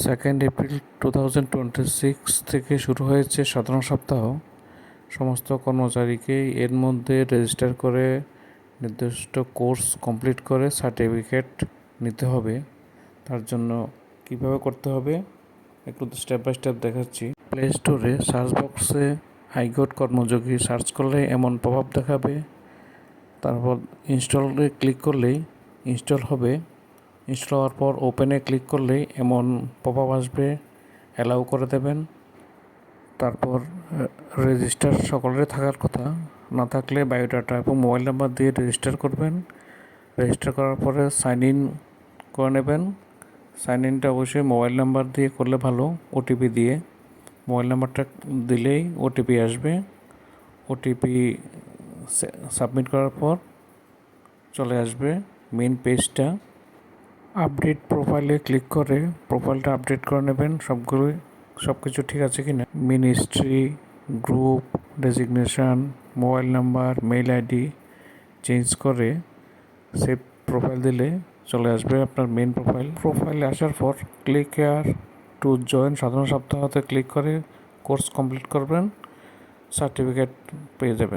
2 April 2026 থেকে শুরু হয়েছে সাধারণ সপ্তাহ। সমস্ত কর্মচারীকেই এর মধ্যে রেজিস্টার করে নির্দিষ্ট কোর্স কমপ্লিট করে সার্টিফিকেট নিতে হবে। তার জন্য কিভাবে করতে হবে একটু স্টেপ বাই স্টেপ দেখাচ্ছি। প্লে স্টোরে সার্চ বক্সে হাইকোর্ট কর্মযোগী সার্চ করলে এমন পপআপ দেখাবে। তারপর ইনস্টলে ক্লিক করলেই ইনস্টল হবে। ইনস্টল হওয়ার পর ওপেনে ক্লিক করলেই এমন পপআপ আসবে, অ্যালাউ করে দেবেন। তারপর রেজিস্টার সকলের থাকার কথা, না থাকলে বায়োডাটা এবং মোবাইল নাম্বার দিয়ে রেজিস্টার করবেন। রেজিস্টার করার পরে সাইন ইন করে নেবেন। সাইন ইনটা অবশ্যই মোবাইল নাম্বার দিয়ে করলে ভালো, ওটিপি দিয়ে। মোবাইল নাম্বারটা দিলেই ওটিপি আসবে। ওটিপি সাবমিট করার পর চলে আসবে মেন পেজটা। আপডেট প্রোফাইলে ক্লিক করে প্রোফাইলটা আপডেট করে নেবেন, সব কিছু ঠিক আছে কি না। Ministry, group, designation, mobile number, mail ID change করে সেভ প্রোফাইল দিলে চলে আসবে আপনার মেন প্রোফাইল। প্রোফাইলে আসার পর ক্লিক হেয়ার টু জয়েন সাধারণ সপ্তাহতে ক্লিক করে কোর্স কমপ্লিট করবেন, সার্টিফিকেট পেয়ে যাবেন।